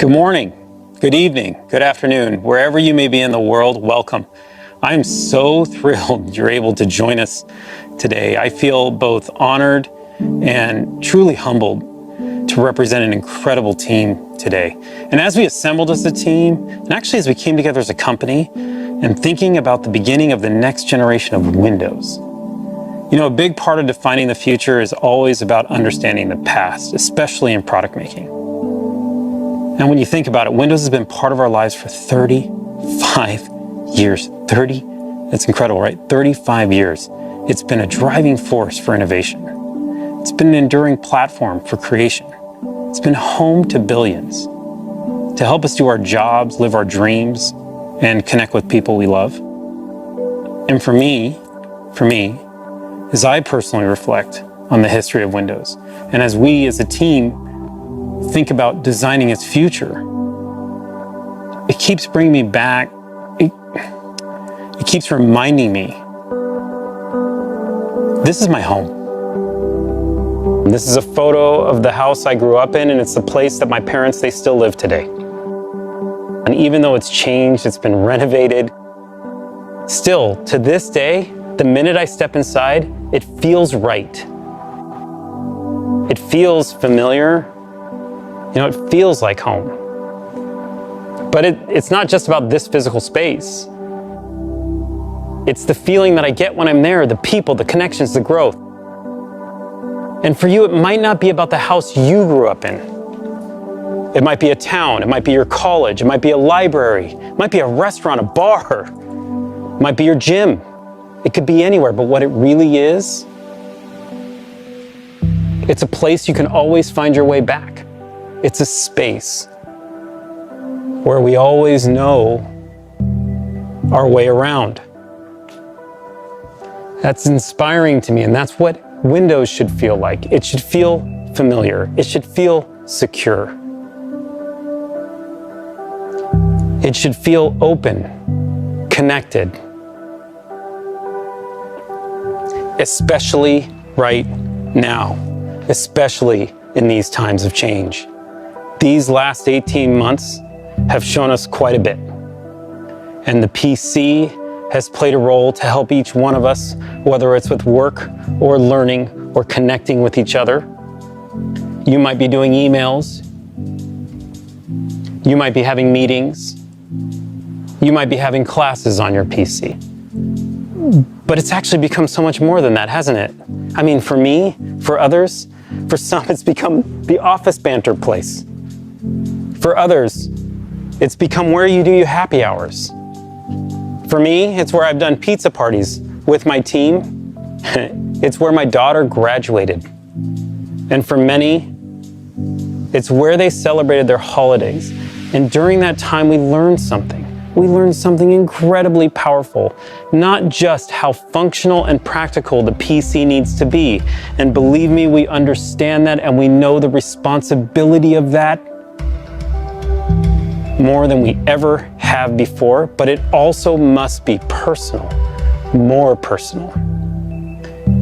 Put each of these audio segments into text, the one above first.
Good morning, good evening, good afternoon, wherever you may be in the world, welcome. I'm so thrilled you're able to join us today. I feel both honored and truly humbled to represent an incredible team today. And as we assembled as a team, and actually as we came together as a company, and thinking about the beginning of the next generation of Windows. You know, a big part of defining the future is always about understanding the past, especially in product making. And when you think about it, Windows has been part of our lives for 35 years. It's incredible, right? 35 years. It's been a driving force for innovation. It's been an enduring platform for creation. It's been home to billions to help us do our jobs, live our dreams, and connect with people we love. And for me, as I personally reflect on the history of Windows, and as we as a team think about designing its future, it keeps bringing me back. It keeps reminding me, this is my home. This is a photo of the house I grew up in, and it's the place that my parents, they still live today. And even though it's changed, it's been renovated, still, to this day, the minute I step inside, it feels right. It feels familiar. You know, it feels like home. But it's not just about this physical space. It's the feeling that I get when I'm there, the people, the connections, the growth. And for you, it might not be about the house you grew up in. It might be a town, it might be your college, it might be a library, it might be a restaurant, a bar, it might be your gym. It could be anywhere, but what it really is, it's a place you can always find your way back. It's a space where we always know our way around. That's inspiring to me, and that's what Windows should feel like. It should feel familiar. It should feel secure. It should feel open, connected, especially right now, especially in these times of change. These last 18 months have shown us quite a bit. And the PC has played a role to help each one of us, whether it's with work or learning or connecting with each other. You might be doing emails. You might be having meetings. You might be having classes on your PC. But it's actually become so much more than that, hasn't it? I mean, for me, for others, for some, it's become the office banter place. For others, it's become where you do your happy hours. For me, it's where I've done pizza parties with my team. It's where my daughter graduated. And for many, it's where they celebrated their holidays. And during that time, we learned something. We learned something incredibly powerful, not just how functional and practical the PC needs to be. And believe me, we understand that, and we know the responsibility of that more than we ever have before, but it also must be personal, more personal.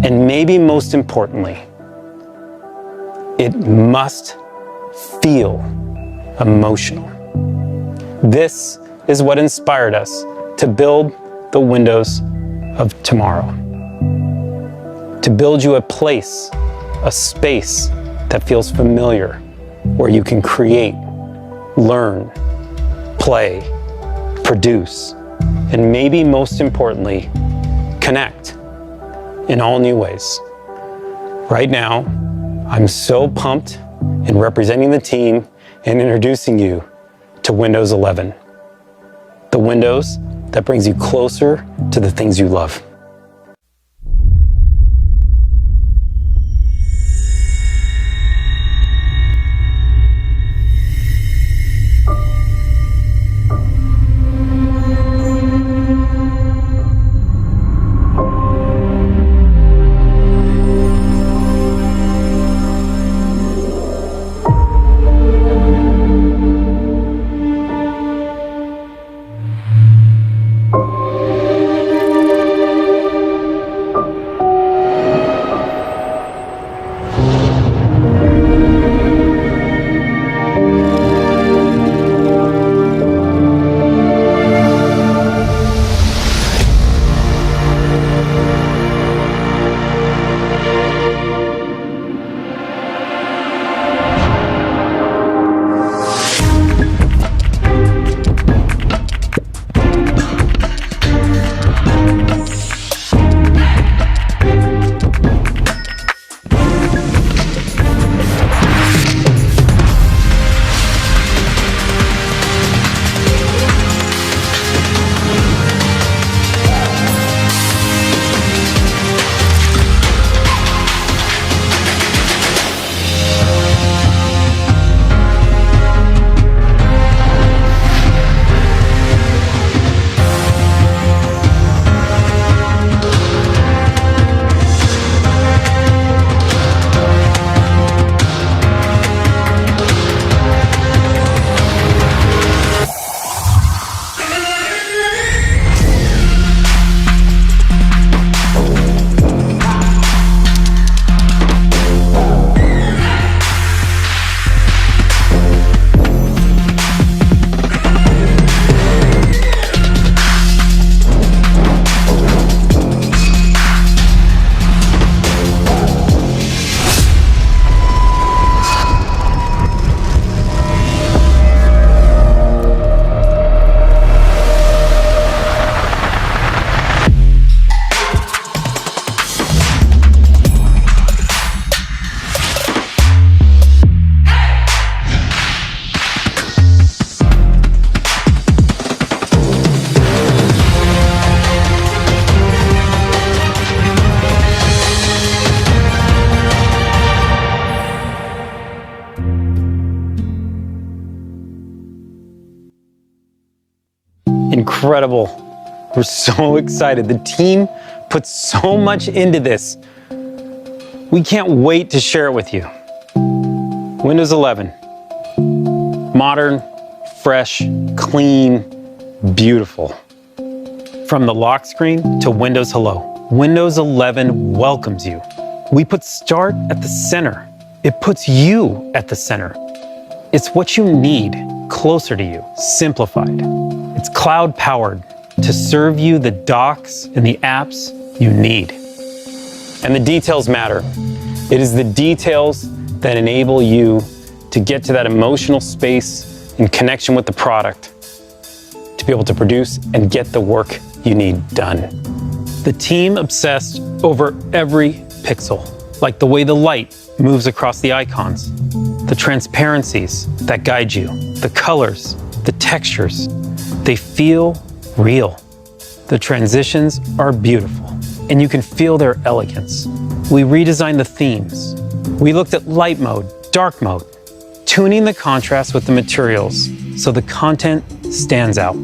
And maybe most importantly, it must feel emotional. This is what inspired us to build the Windows of tomorrow. To build you a place, a space that feels familiar, where you can create, learn, play, produce, and maybe most importantly, connect in all new ways. Right now, I'm so pumped in representing the team and introducing you to Windows 11. The Windows that brings you closer to the things you love. incredible. We're so excited. The team put so much into this. We can't wait to share it with you. Windows 11. Modern, fresh, clean, beautiful. From the lock screen to Windows Hello, Windows 11 welcomes you. We put Start at the center. It puts you at the center. It's what you need closer to you, simplified. It's cloud-powered to serve you the docs and the apps you need. And the details matter. It is the details that enable you to get to that emotional space in connection with the product, to be able to produce and get the work you need done. The team obsessed over every pixel, like the way the light moves across the icons, the transparencies that guide you, the colors, the textures. They feel real. The transitions are beautiful, and you can feel their elegance. We redesigned the themes. We looked at light mode, dark mode, tuning the contrast with the materials so the content stands out.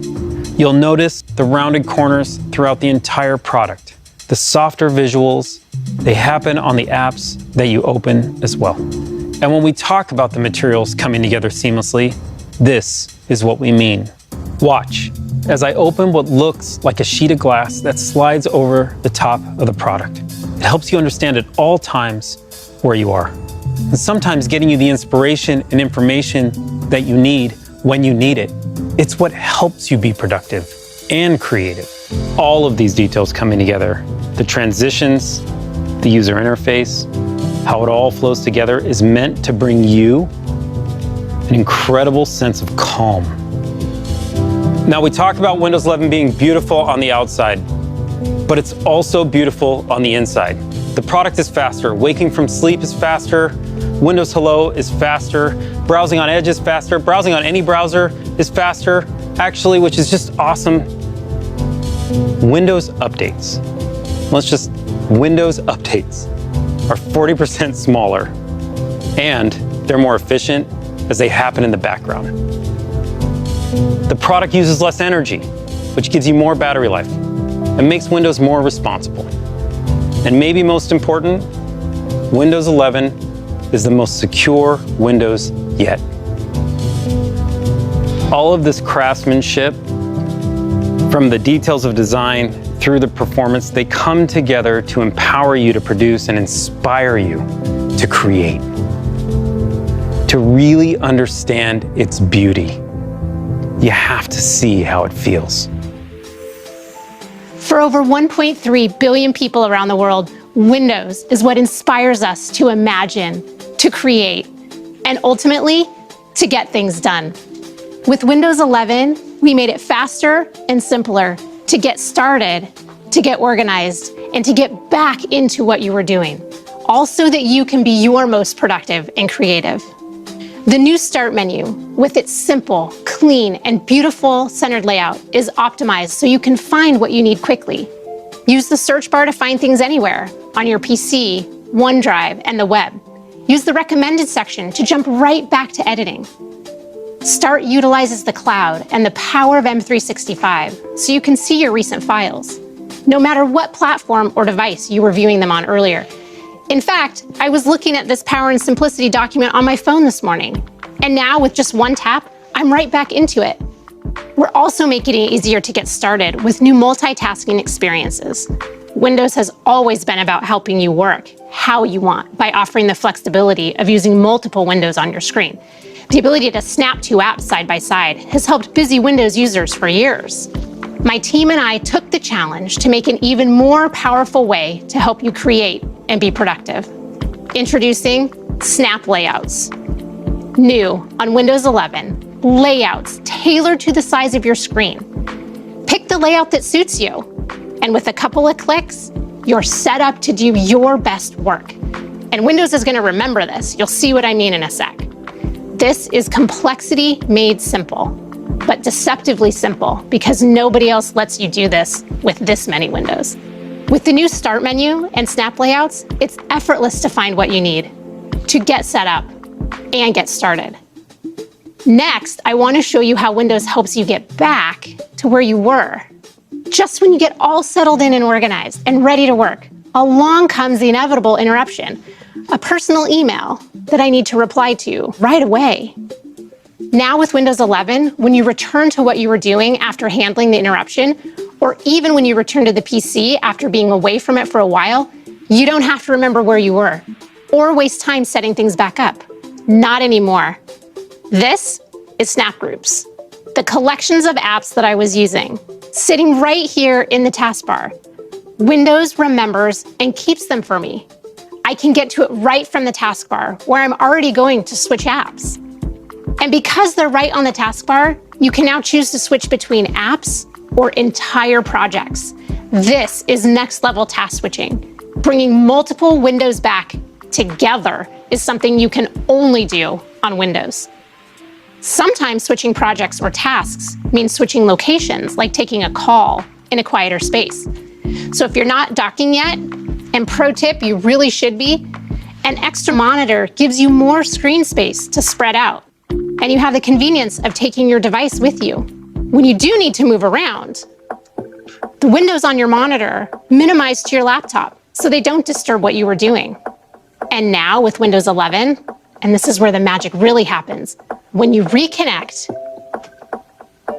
You'll notice the rounded corners throughout the entire product. The softer visuals, they happen on the apps that you open as well. And when we talk about the materials coming together seamlessly, this is what we mean. Watch as I open what looks like a sheet of glass that slides over the top of the product. It helps you understand at all times where you are, and sometimes getting you the inspiration and information that you need when you need it. It's what helps you be productive and creative. All of these details coming together, the transitions, the user interface, how it all flows together is meant to bring you an incredible sense of calm. Now, we talk about Windows 11 being beautiful on the outside, but it's also beautiful on the inside. The product is faster. Waking from sleep is faster. Windows Hello is faster. Browsing on Edge is faster. Browsing on any browser is faster, actually, which is just awesome. Windows updates. Windows updates are 40% smaller, and they're more efficient as they happen in the background. The product uses less energy, which gives you more battery life and makes Windows more responsible. And maybe most important, Windows 11 is the most secure Windows yet. All of this craftsmanship, from the details of design through the performance, they come together to empower you to produce and inspire you to create, to really understand its beauty. You have to see how it feels. For over 1.3 billion people around the world, Windows is what inspires us to imagine, to create, and ultimately, to get things done. With Windows 11, we made it faster and simpler to get started, to get organized, and to get back into what you were doing, all so that you can be your most productive and creative. The new Start menu, with its simple, clean, and beautiful centered layout, is optimized so you can find what you need quickly. Use the search bar to find things anywhere, on your PC, OneDrive, and the web. Use the recommended section to jump right back to editing. Start utilizes the cloud and the power of M365 so you can see your recent files, no matter what platform or device you were viewing them on earlier. In fact, I was looking at this Power and Simplicity document on my phone this morning, and now with just one tap, I'm right back into it. We're also making it easier to get started with new multitasking experiences. Windows has always been about helping you work how you want by offering the flexibility of using multiple windows on your screen. The ability to snap two apps side by side has helped busy Windows users for years. My team and I took the challenge to make an even more powerful way to help you create and be productive. Introducing Snap Layouts. New on Windows 11, layouts tailored to the size of your screen. Pick the layout that suits you, and with a couple of clicks, you're set up to do your best work. And Windows is going to remember this. You'll see what I mean in a sec. This is complexity made simple, but deceptively simple because nobody else lets you do this with this many windows. With the new Start menu and Snap Layouts, it's effortless to find what you need to get set up and get started. Next, I want to show you how Windows helps you get back to where you were. Just when you get all settled in and organized and ready to work, along comes the inevitable interruption, a personal email that I need to reply to right away. Now with Windows 11, when you return to what you were doing after handling the interruption, or even when you return to the PC after being away from it for a while, you don't have to remember where you were or waste time setting things back up. Not anymore. This is Snap Groups, the collections of apps that I was using, sitting right here in the taskbar. Windows remembers and keeps them for me. I can get to it right from the taskbar where I'm already going to switch apps. And because they're right on the taskbar, you can now choose to switch between apps or entire projects. This is next level task switching. Bringing multiple windows back together is something you can only do on Windows. Sometimes switching projects or tasks means switching locations, like taking a call in a quieter space. So if you're not docking yet, and pro tip, you really should be, an extra monitor gives you more screen space to spread out. And you have the convenience of taking your device with you. When you do need to move around, the windows on your monitor minimize to your laptop so they don't disturb what you were doing. And now with Windows 11, and this is where the magic really happens, when you reconnect,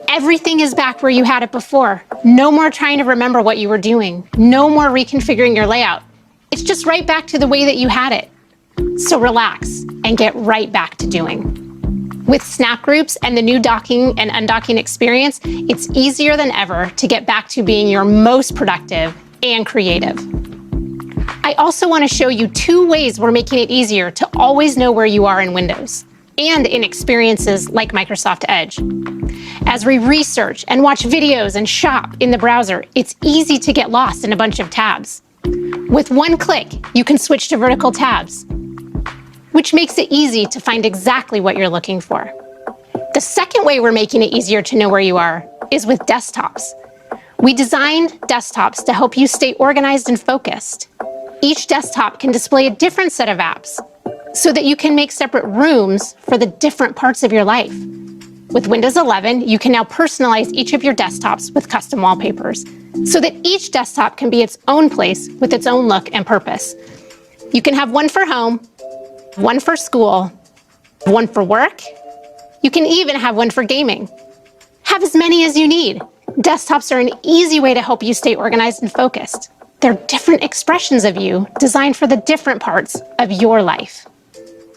everything is back where you had it before. No more trying to remember what you were doing. No more reconfiguring your layout. It's just right back to the way that you had it. So relax and get right back to doing. With Snap Groups and the new docking and undocking experience, it's easier than ever to get back to being your most productive and creative. I also want to show you 2 ways we're making it easier to always know where you are in Windows and in experiences like Microsoft Edge. As we research and watch videos and shop in the browser, it's easy to get lost in a bunch of tabs. With one click, you can switch to vertical tabs, which makes it easy to find exactly what you're looking for. The second way we're making it easier to know where you are is with desktops. We designed desktops to help you stay organized and focused. Each desktop can display a different set of apps so that you can make separate rooms for the different parts of your life. With Windows 11, you can now personalize each of your desktops with custom wallpapers so that each desktop can be its own place with its own look and purpose. You can have one for home, one for school, one for work. You can even have one for gaming. Have as many as you need. Desktops are an easy way to help you stay organized and focused. They're different expressions of you designed for the different parts of your life.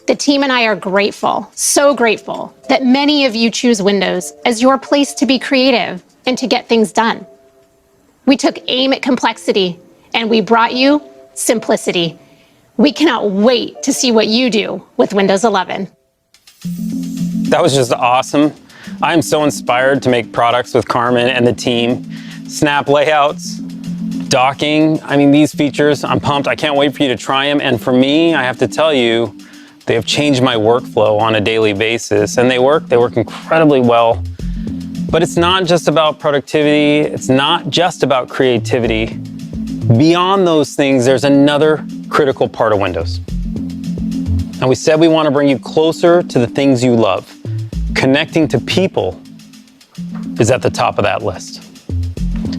The team and I are grateful, so grateful, that many of you choose Windows as your place to be creative and to get things done. We took aim at complexity and we brought you simplicity. We cannot wait to see what you do with Windows 11. That was just awesome. I'm so inspired to make products with Carmen and the team. Snap layouts, docking, I mean, these features, I'm pumped. I can't wait for you to try them. And for me, I have to tell you, they have changed my workflow on a daily basis, and they work incredibly well. But it's not just about productivity. It's not just about creativity. Beyond those things, there's another critical part of Windows. And we said we want to bring you closer to the things you love. Connecting to people is at the top of that list.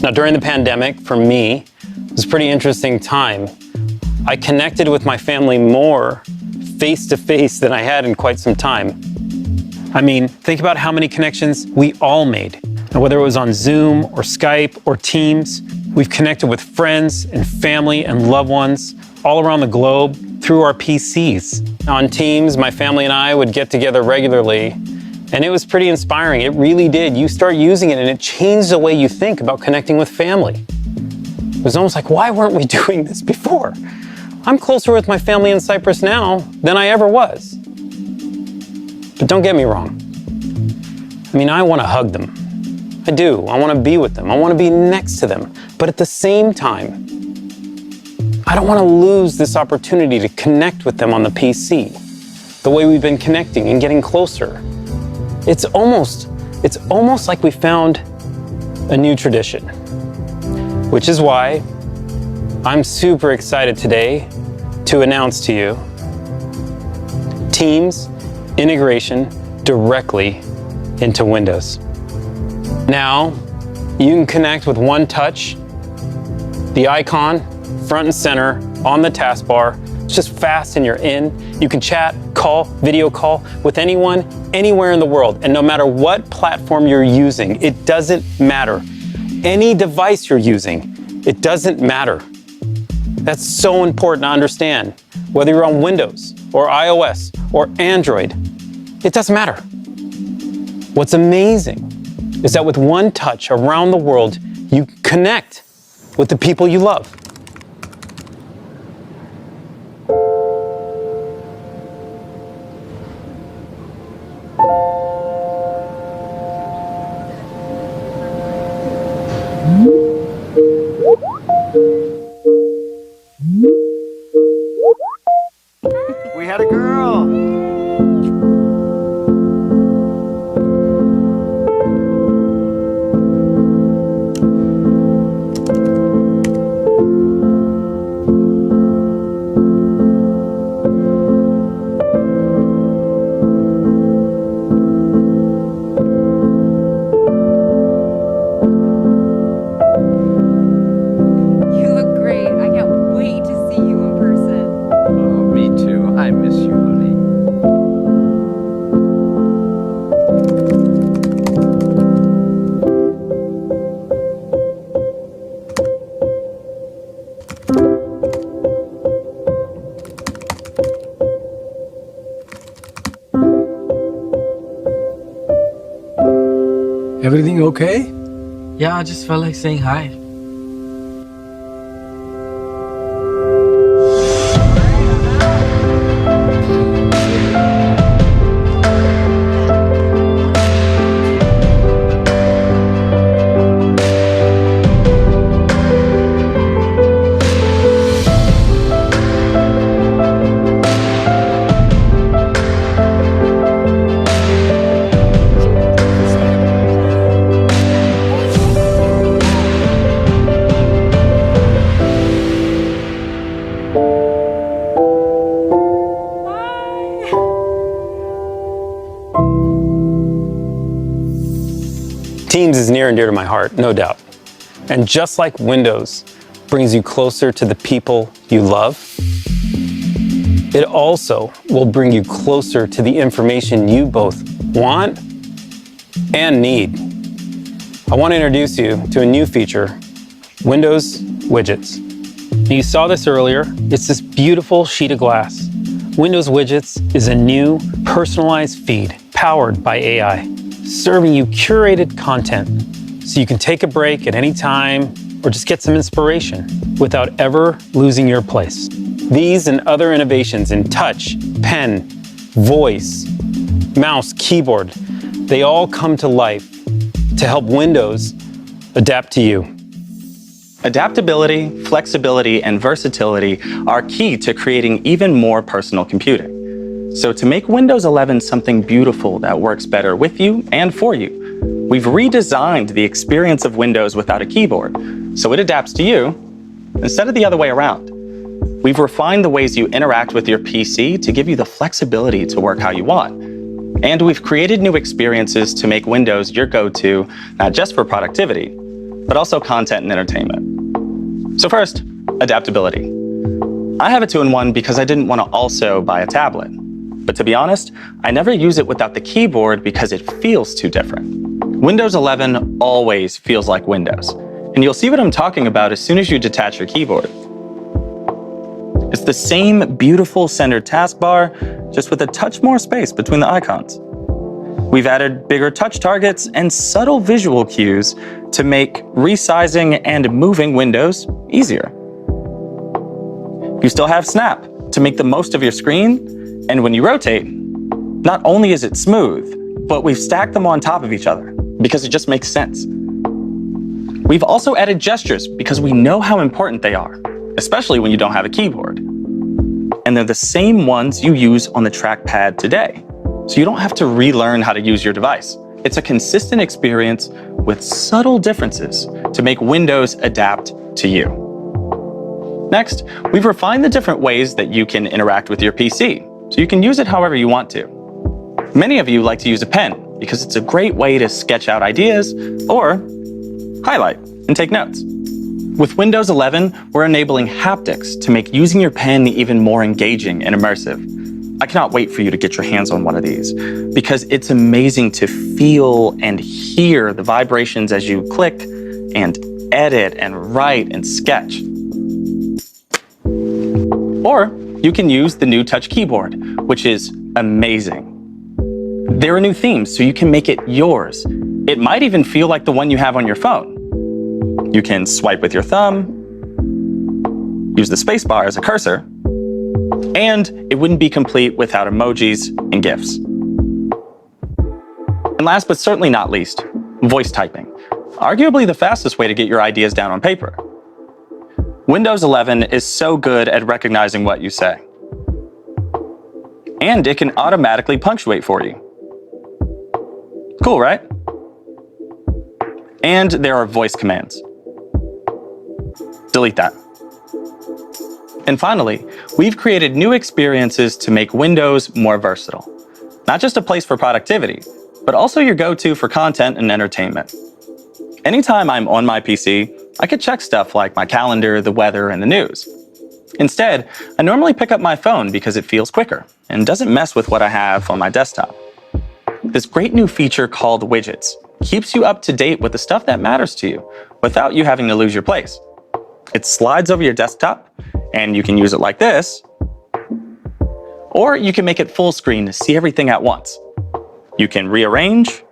Now, during the pandemic, for me, it was a pretty interesting time. I connected with my family more face-to-face than I had in quite some time. I mean, think about how many connections we all made. And whether it was on Zoom or Skype or Teams, we've connected with friends and family and loved ones all around the globe through our PCs. On Teams, my family and I would get together regularly, and it was pretty inspiring. It really did. You start using it and it changed the way you think about connecting with family. It was almost like, why weren't we doing this before? I'm closer with my family in Cyprus now than I ever was. But don't get me wrong. I mean, I want to hug them. I do. I want to be with them. I want to be next to them. But at the same time, I don't want to lose this opportunity to connect with them on the PC, the way we've been connecting and getting closer. It's almost like we found a new tradition, which is why I'm super excited today to announce to you Teams integration directly into Windows. Now, You can connect with one touch, the icon, front and center, on the taskbar. It's just fast and you're in. You can chat, call, video call with anyone, anywhere in the world. And no matter what platform you're using, it doesn't matter. Any device you're using, it doesn't matter. That's so important to understand. Whether you're on Windows or iOS or Android, it doesn't matter. What's amazing is that with one touch around the world, you connect with the people you love. We had a girl. You look great. I can't wait to see you in person. Oh, me too. I miss you, honey. Everything okay? Yeah, I just felt like saying hi. Teams is near and dear to my heart, no doubt. And just like Windows brings you closer to the people you love, it also will bring you closer to the information you both want and need. I want to introduce you to a new feature, Windows Widgets. You saw this earlier. It's this beautiful sheet of glass. Windows Widgets is a new personalized feed powered by AI, serving you curated content so you can take a break at any time or just get some inspiration without ever losing your place. These and other innovations in touch, pen, voice, mouse, keyboard, they all come to life to help Windows adapt to you. Adaptability, flexibility, and versatility are key to creating even more personal computing. So to make Windows 11 something beautiful that works better with you and for you, we've redesigned the experience of Windows without a keyboard, so it adapts to you instead of the other way around. We've refined the ways you interact with your PC to give you the flexibility to work how you want. And we've created new experiences to make Windows your go-to, not just for productivity, but also content and entertainment. So first, adaptability. I have a 2-in-1 because I didn't want to also buy a tablet. But to be honest, I never use it without the keyboard because it feels too different. Windows 11 always feels like Windows, and you'll see what I'm talking about as soon as you detach your keyboard. It's the same beautiful centered taskbar, just with a touch more space between the icons. We've added bigger touch targets and subtle visual cues to make resizing and moving windows easier. You still have Snap to make the most of your screen, and when you rotate, not only is it smooth, but we've stacked them on top of each other because it just makes sense. We've also added gestures because we know how important they are, especially when you don't have a keyboard. And they're the same ones you use on the trackpad today, so you don't have to relearn how to use your device. It's a consistent experience with subtle differences to make Windows adapt to you. Next, we've refined the different ways that you can interact with your PC, so you can use it however you want to. Many of you like to use a pen because it's a great way to sketch out ideas or highlight, and take notes. With Windows 11, we're enabling haptics to make using your pen even more engaging and immersive. I cannot wait for you to get your hands on one of these because it's amazing to feel and hear the vibrations as you click and edit and write and sketch. Or you can use the new Touch keyboard, which is amazing. There are new themes, so you can make it yours. It might even feel like the one you have on your phone. You can swipe with your thumb, use the spacebar as a cursor, and it wouldn't be complete without emojis and GIFs. And last but certainly not least, voice typing. Arguably the fastest way to get your ideas down on paper. Windows 11 is so good at recognizing what you say. And it can automatically punctuate for you. Cool, right? And there are voice commands. Delete that. And finally, we've created new experiences to make Windows more versatile. Not just a place for productivity, but also your go-to for content and entertainment. Anytime I'm on my PC, I could check stuff like my calendar, the weather, and the news. Instead, I normally pick up my phone because it feels quicker and doesn't mess with what I have on my desktop. This great new feature called Widgets keeps you up to date with the stuff that matters to you without you having to lose your place. It slides over your desktop, and you can use it like this, or you can make it full screen to see everything at once. You can rearrange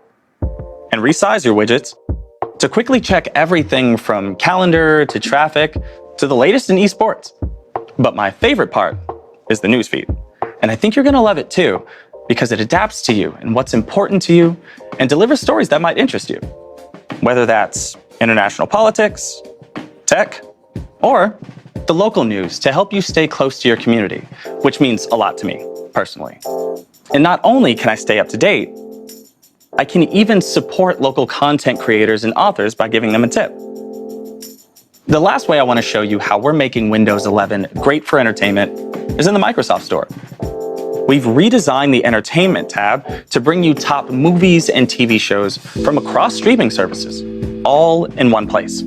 and resize your widgets to quickly check everything from calendar to traffic to the latest in esports. But my favorite part is the newsfeed. And I think you're gonna love it too, because it adapts to you and what's important to you and delivers stories that might interest you. Whether that's international politics, tech, or the local news to help you stay close to your community, which means a lot to me personally. And not only can I stay up to date, I can even support local content creators and authors by giving them a tip. The last way I want to show you how we're making Windows 11 great for entertainment is in the Microsoft Store. We've redesigned the Entertainment tab to bring you top movies and TV shows from across streaming services, all in one place.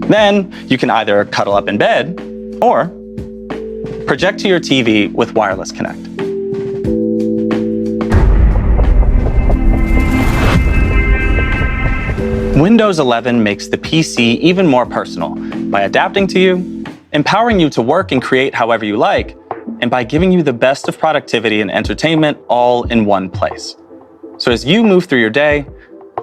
Then you can either cuddle up in bed or project to your TV with Wireless Connect. Windows 11 makes the PC even more personal by adapting to you, empowering you to work and create however you like, and by giving you the best of productivity and entertainment all in one place. So as you move through your day,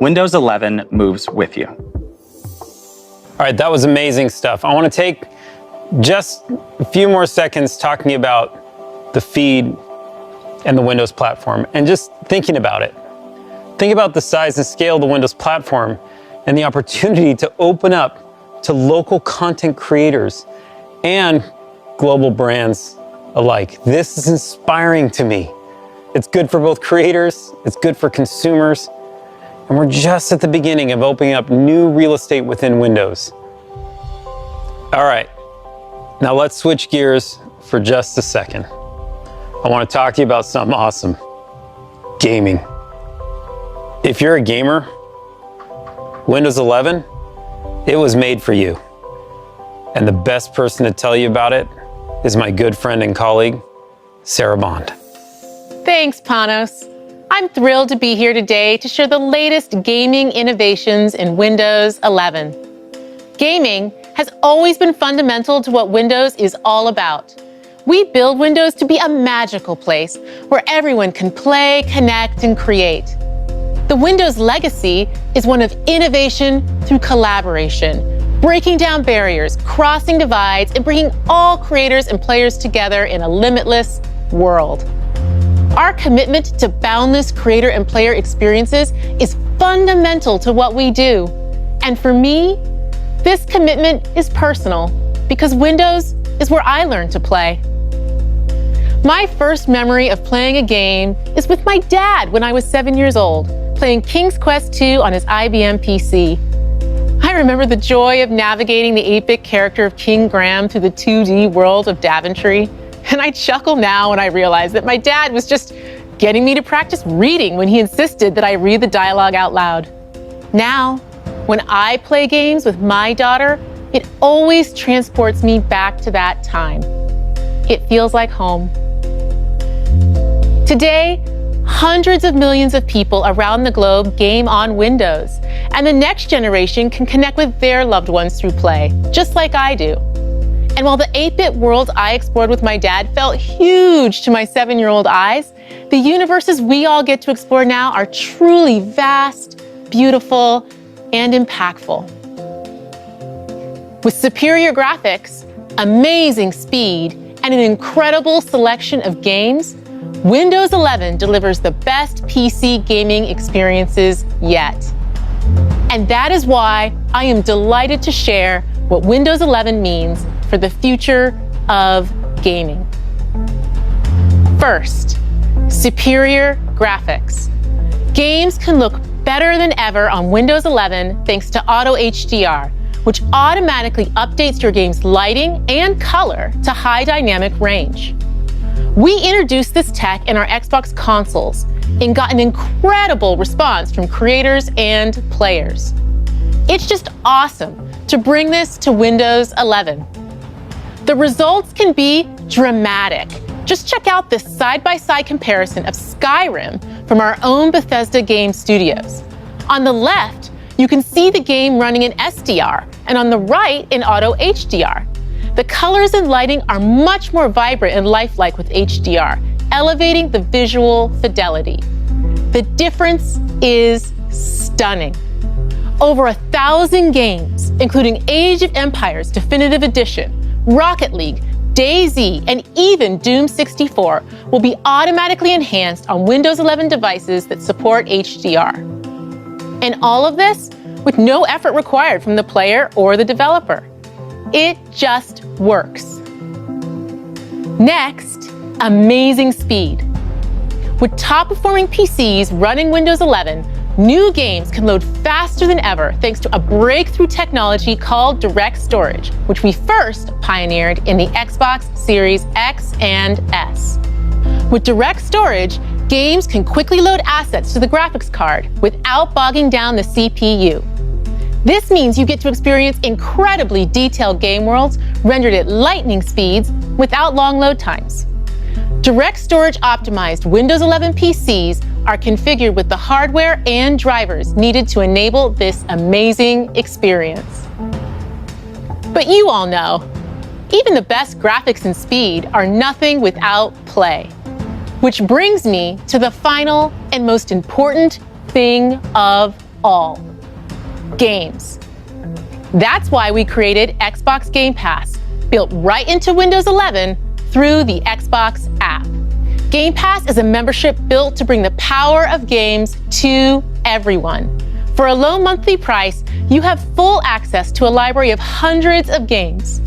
Windows 11 moves with you. All right, that was amazing stuff. I want to take just a few more seconds talking about the feed and the Windows platform and just thinking about it. Think about the size and scale of the Windows platform and the opportunity to open up to local content creators and global brands alike. This is inspiring to me. It's good for both creators, it's good for consumers, and we're just at the beginning of opening up new real estate within Windows. All right, now let's switch gears for just a second. I want to talk to you about something awesome, gaming. If you're a gamer, Windows 11, it was made for you. And the best person to tell you about it is my good friend and colleague, Sarah Bond. Thanks, Panos. I'm thrilled to be here today to share the latest gaming innovations in Windows 11. Gaming has always been fundamental to what Windows is all about. We build Windows to be a magical place where everyone can play, connect, and create. The Windows legacy is one of innovation through collaboration, breaking down barriers, crossing divides, and bringing all creators and players together in a limitless world. Our commitment to boundless creator and player experiences is fundamental to what we do. And for me, this commitment is personal because Windows is where I learned to play. My first memory of playing a game is with my dad when I was 7 years old, playing King's Quest II on his IBM PC. I remember the joy of navigating the 8-bit character of King Graham through the 2D world of Daventry. And I chuckle now when I realize that my dad was just getting me to practice reading when he insisted that I read the dialogue out loud. Now, When I play games with my daughter, it always transports me back to that time. It feels like home. Today, hundreds of millions of people around the globe game on Windows, and the next generation can connect with their loved ones through play, just like I do. And while the 8-bit world I explored with my dad felt huge to my 7-year-old eyes, the universes we all get to explore now are truly vast, beautiful, and impactful. With superior graphics, amazing speed, and an incredible selection of games, Windows 11 delivers the best PC gaming experiences yet. And that is why I am delighted to share what Windows 11 means for the future of gaming. First, superior graphics. Games can look better than ever on Windows 11 thanks to Auto HDR, which automatically updates your game's lighting and color to high dynamic range. We introduced this tech in our Xbox consoles and got an incredible response from creators and players. It's just awesome to bring this to Windows 11. The results can be dramatic. Just check out this side-by-side comparison of Skyrim from our own Bethesda Game Studios. On the left, you can see the game running in SDR, and on the right in Auto HDR. The colors and lighting are much more vibrant and lifelike with HDR, elevating the visual fidelity. The difference is stunning. Over 1,000 games, including Age of Empires Definitive Edition, Rocket League, DayZ, and even Doom 64 will be automatically enhanced on Windows 11 devices that support HDR. And all of this with no effort required from the player or the developer. It just works. Next, amazing speed. With top-performing PCs running Windows 11, new games can load faster than ever thanks to a breakthrough technology called Direct Storage, which we first pioneered in the Xbox Series X and S. With Direct Storage, games can quickly load assets to the graphics card without bogging down the CPU. This means you get to experience incredibly detailed game worlds rendered at lightning speeds without long load times. Direct Storage optimized Windows 11 PCs are configured with the hardware and drivers needed to enable this amazing experience. But you all know, even the best graphics and speed are nothing without play. Which brings me to the final and most important thing of all: games. That's why we created Xbox Game Pass, built right into Windows 11 through the Xbox app. Game Pass is a membership built to bring the power of games to everyone. For a low monthly price, you have full access to a library of hundreds of games.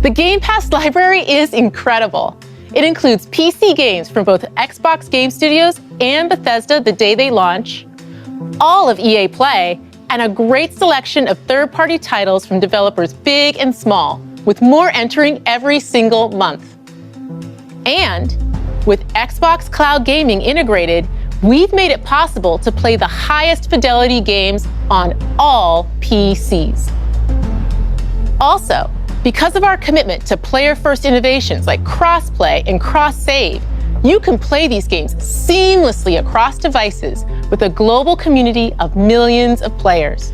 The Game Pass library is incredible. It includes PC games from both Xbox Game Studios and Bethesda the day they launch, all of EA Play, and a great selection of third-party titles from developers big and small, with more entering every single month. And with Xbox Cloud Gaming integrated, we've made it possible to play the highest fidelity games on all PCs. Also, because of our commitment to player-first innovations like cross-play and cross-save, you can play these games seamlessly across devices with a global community of millions of players.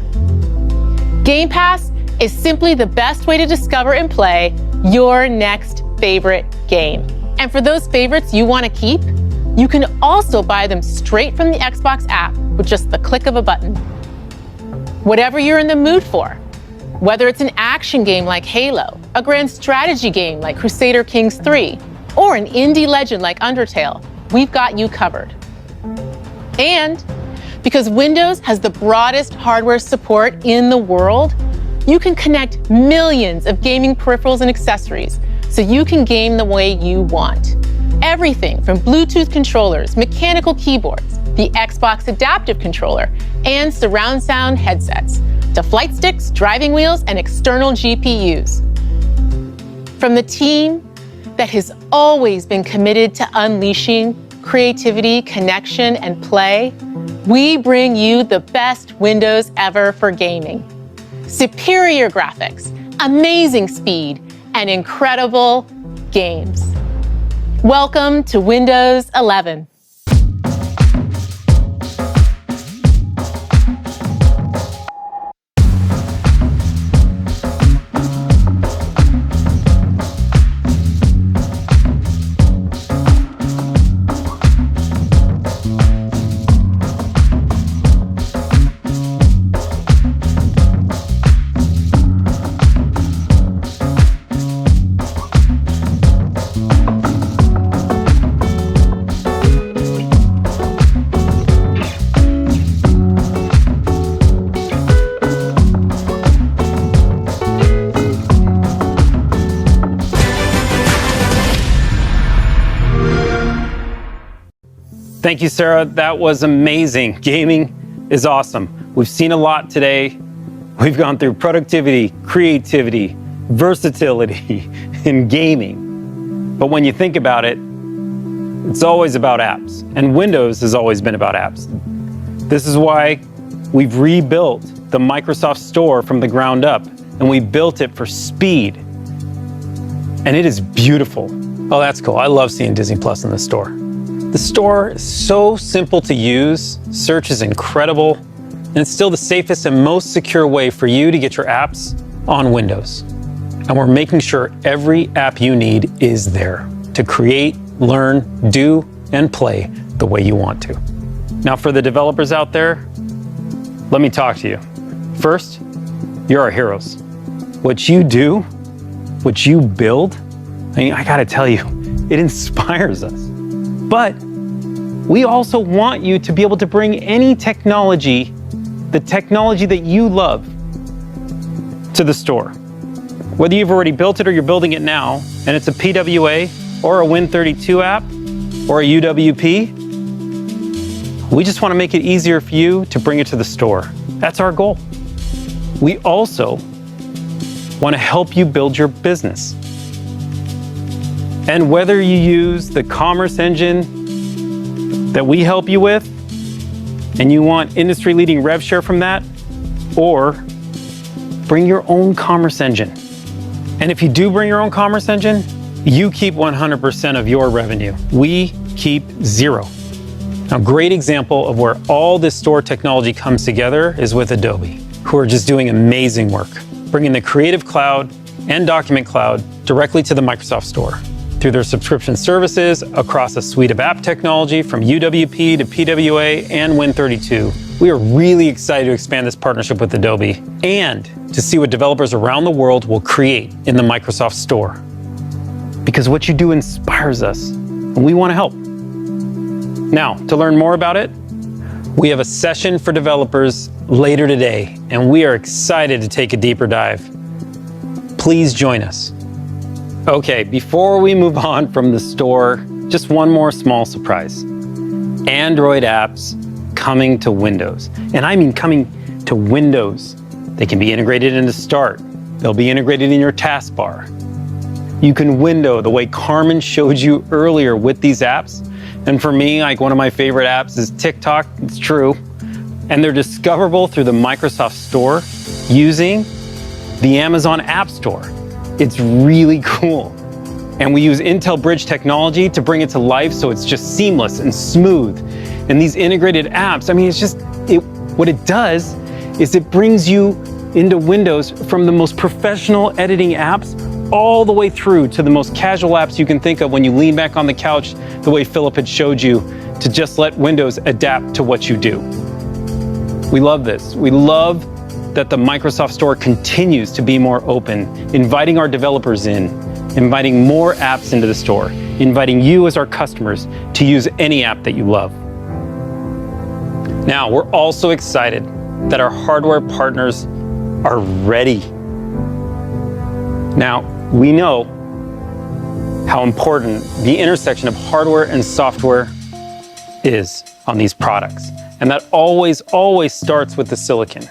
Game Pass is simply the best way to discover and play your next favorite game. And for those favorites you want to keep, you can also buy them straight from the Xbox app with just the click of a button. Whatever you're in the mood for, whether it's an action game like Halo, a grand strategy game like Crusader Kings 3, or an indie legend like Undertale, we've got you covered. And because Windows has the broadest hardware support in the world, you can connect millions of gaming peripherals and accessories so you can game the way you want. Everything from Bluetooth controllers, mechanical keyboards, the Xbox Adaptive Controller, and surround sound headsets, to flight sticks, driving wheels, and external GPUs. From the team that has always been committed to unleashing creativity, connection, and play, we bring you the best Windows ever for gaming. Superior graphics, amazing speed, and incredible games. Welcome to Windows 11. Thank you, Sarah. That was amazing. Gaming is awesome. We've seen a lot today. We've gone through productivity, creativity, versatility in gaming. But when you think about it, it's always about apps. And Windows has always been about apps. This is why we've rebuilt the Microsoft Store from the ground up, and we built it for speed. And it is beautiful. Oh, that's cool. I love seeing Disney Plus in the store. The store is so simple to use, search is incredible, and it's still the safest and most secure way for you to get your apps on Windows. And we're making sure every app you need is there to create, learn, do, and play the way you want to. Now for the developers out there, let me talk to you. First, you're our heroes. What you do, what you build, I gotta tell you, it inspires us. But we also want you to be able to bring any technology, the technology that you love, to the store. Whether you've already built it or you're building it now, and it's a PWA or a Win32 app or a UWP, we just want to make it easier for you to bring it to the store. That's our goal. We also want to help you build your business. And whether you use the commerce engine that we help you with, and you want industry-leading rev share from that, or bring your own commerce engine. And if you do bring your own commerce engine, you keep 100% of your revenue. We keep 0. A great example of where all this store technology comes together is with Adobe, who are just doing amazing work, bringing the Creative Cloud and Document Cloud directly to the Microsoft Store. Through their subscription services across a suite of app technology from UWP to PWA and Win32. We are really excited to expand this partnership with Adobe and to see what developers around the world will create in the Microsoft Store. Because what you do inspires us, and we want to help. Now, to learn more about it, we have a session for developers later today, and we are excited to take a deeper dive. Please join us. Okay, before we move on from the store, just one more small surprise. Android apps coming to Windows. And I mean coming to Windows. They can be integrated into Start. They'll be integrated in your taskbar. You can window the way Carmen showed you earlier with these apps. And for me, like one of my favorite apps is TikTok, it's true. And they're discoverable through the Microsoft Store using the Amazon App Store. It's really cool. And we use Intel Bridge technology to bring it to life so it's just seamless and smooth. And these integrated apps, I mean, what it does is it brings you into Windows from the most professional editing apps all the way through to the most casual apps you can think of when you lean back on the couch, the way Philip had showed you, to just let Windows adapt to what you do. We love this. We love that the Microsoft Store continues to be more open, inviting our developers in, inviting more apps into the store, inviting you as our customers to use any app that you love. Now, we're also excited that our hardware partners are ready. Now, we know how important the intersection of hardware and software is on these products. And that always starts with the silicon.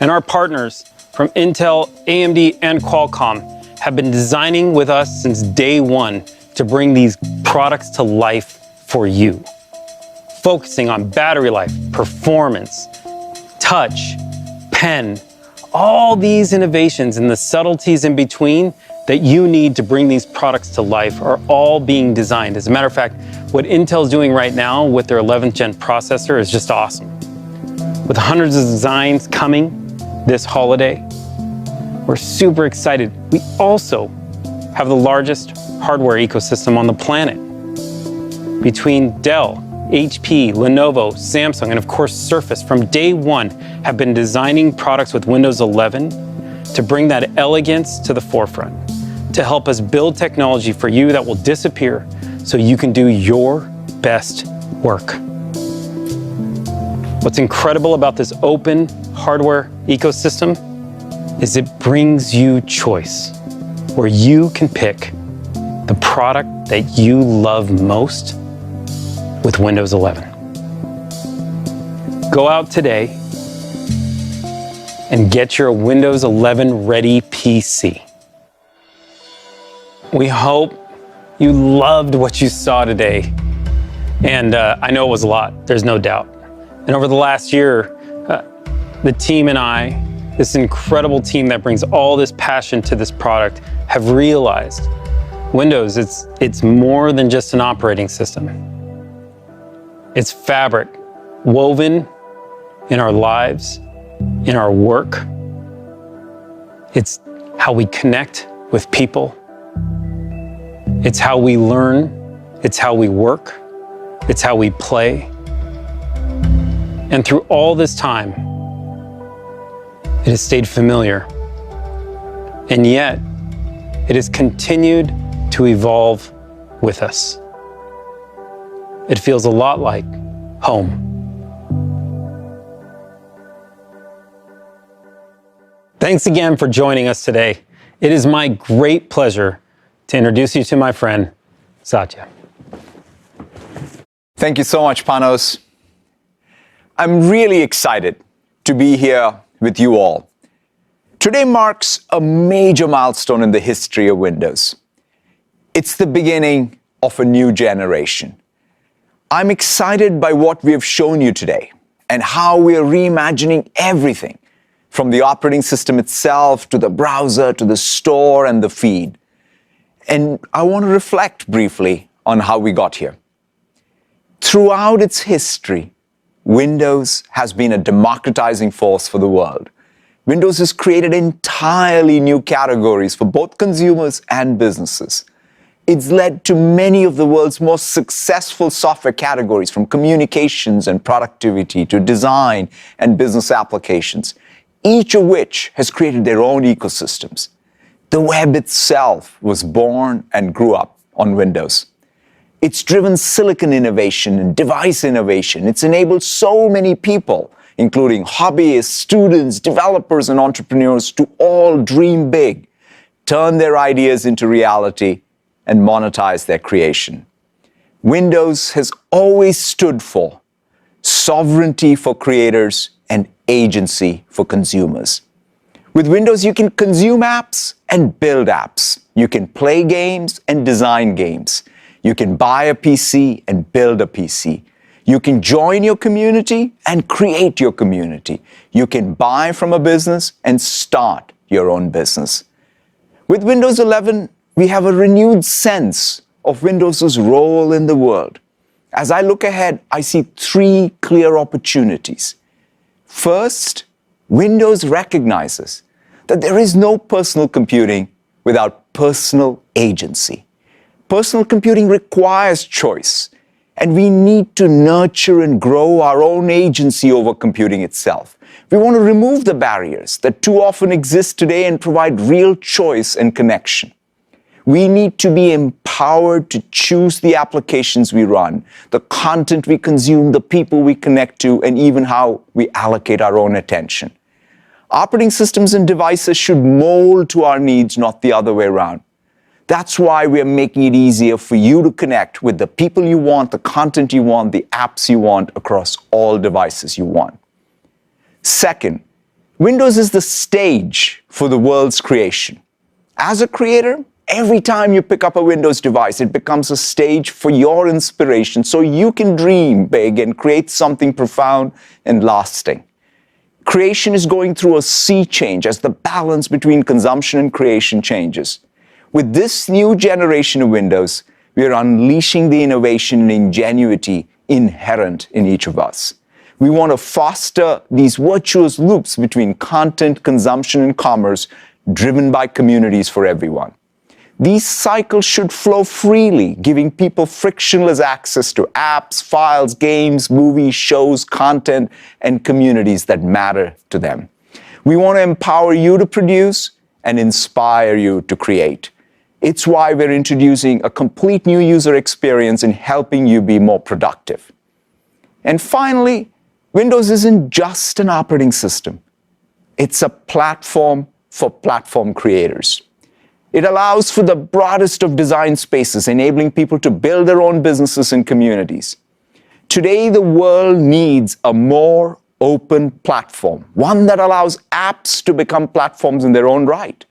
And our partners from Intel, AMD, and Qualcomm have been designing with us since day one to bring these products to life for you, focusing on battery life, performance, touch, pen, all these innovations and the subtleties in between that you need to bring these products to life are all being designed. As a matter of fact, what Intel's doing right now with their 11th gen processor is just awesome. With hundreds of designs coming this holiday, we're super excited. We also have the largest hardware ecosystem on the planet. Between Dell, HP, Lenovo, Samsung, and of course Surface, from day one have been designing products with Windows 11 to bring that elegance to the forefront, to help us build technology for you that will disappear so you can do your best work. What's incredible about this open hardware ecosystem is it brings you choice, where you can pick the product that you love most with Windows 11. Go out today and get your Windows 11 ready PC. We hope you loved what you saw today. And I know it was a lot, there's no doubt. And over the last year, the team and I, this incredible team that brings all this passion to this product, have realized Windows, it's more than just an operating system. It's fabric woven in our lives, in our work. It's how we connect with people. It's how we learn. It's how we work. It's how we play. And through all this time, it has stayed familiar. And yet, it has continued to evolve with us. It feels a lot like home. Thanks again for joining us today. It is my great pleasure to introduce you to my friend, Satya. Thank you so much, Panos. I'm really excited to be here with you all. Today marks a major milestone in the history of Windows. It's the beginning of a new generation. I'm excited by what we have shown you today and how we are reimagining everything from the operating system itself to the browser to the store and the feed. And I want to reflect briefly on how we got here. Throughout its history, Windows has been a democratizing force for the world. Windows has created entirely new categories for both consumers and businesses. It's led to many of the world's most successful software categories, from communications and productivity to design and business applications, each of which has created their own ecosystems. The web itself was born and grew up on Windows. It's driven silicon innovation and device innovation. It's enabled so many people, including hobbyists, students, developers, and entrepreneurs, to all dream big, turn their ideas into reality, and monetize their creation. Windows has always stood for sovereignty for creators and agency for consumers. With Windows, you can consume apps and build apps. You can play games and design games. You can buy a PC and build a PC. You can join your community and create your community. You can buy from a business and start your own business. With Windows 11, we have a renewed sense of Windows' role in the world. As I look ahead, I see three clear opportunities. First, Windows recognizes that there is no personal computing without personal agency. Personal computing requires choice, and we need to nurture and grow our own agency over computing itself. We want to remove the barriers that too often exist today and provide real choice and connection. We need to be empowered to choose the applications we run, the content we consume, the people we connect to, and even how we allocate our own attention. Operating systems and devices should mold to our needs, not the other way around. That's why we are making it easier for you to connect with the people you want, the content you want, the apps you want across all devices you want. Second, Windows is the stage for the world's creation. As a creator, Every time you pick up a Windows device, it becomes a stage for your inspiration so you can dream big and create something profound and lasting. Creation is going through a sea change as the balance between consumption and creation changes. With this new generation of Windows, we are unleashing the innovation and ingenuity inherent in each of us. We want to foster these virtuous loops between content, consumption, and commerce driven by communities for everyone. These cycles should flow freely, giving people frictionless access to apps, files, games, movies, shows, content, and communities that matter to them. We want to empower you to produce and inspire you to create. It's why we're introducing a complete new user experience in helping you be more productive. And finally, Windows isn't just an operating system. It's a platform for platform creators. It allows for the broadest of design spaces, enabling people to build their own businesses and communities. Today, the world needs a more open platform, one that allows apps to become platforms in their own right.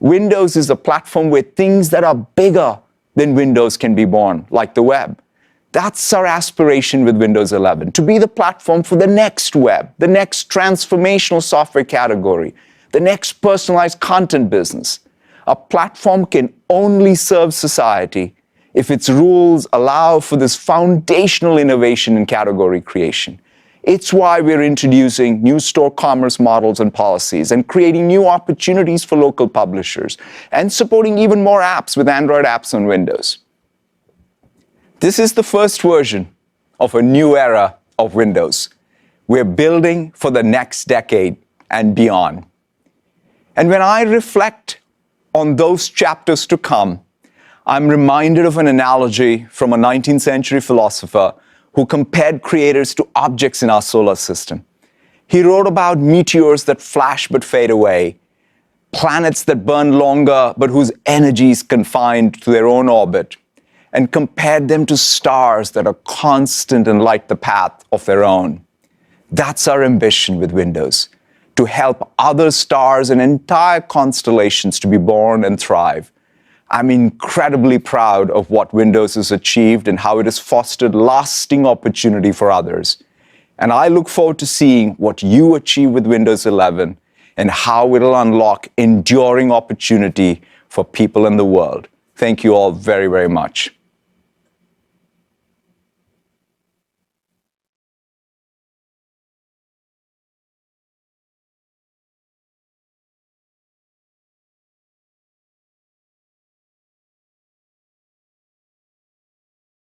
Windows is a platform where things that are bigger than Windows can be born, like the web. That's our aspiration with Windows 11, to be the platform for the next web, the next transformational software category, the next personalized content business. A platform can only serve society if its rules allow for this foundational innovation and category creation. It's why we're introducing new store commerce models and policies and creating new opportunities for local publishers and supporting even more apps with Android apps on Windows. This is the first version of a new era of Windows. We're building for the next decade and beyond. And when I reflect on those chapters to come, I'm reminded of an analogy from a 19th century philosopher who compared creators to objects in our solar system. He wrote about meteors that flash but fade away, planets that burn longer but whose energy is confined to their own orbit, and compared them to stars that are constant and light the path of their own. That's our ambition with Windows, to help other stars and entire constellations to be born and thrive. I'm incredibly proud of what Windows has achieved and how it has fostered lasting opportunity for others. And I look forward to seeing what you achieve with Windows 11 and how it'll unlock enduring opportunity for people in the world. Thank you all very, very much.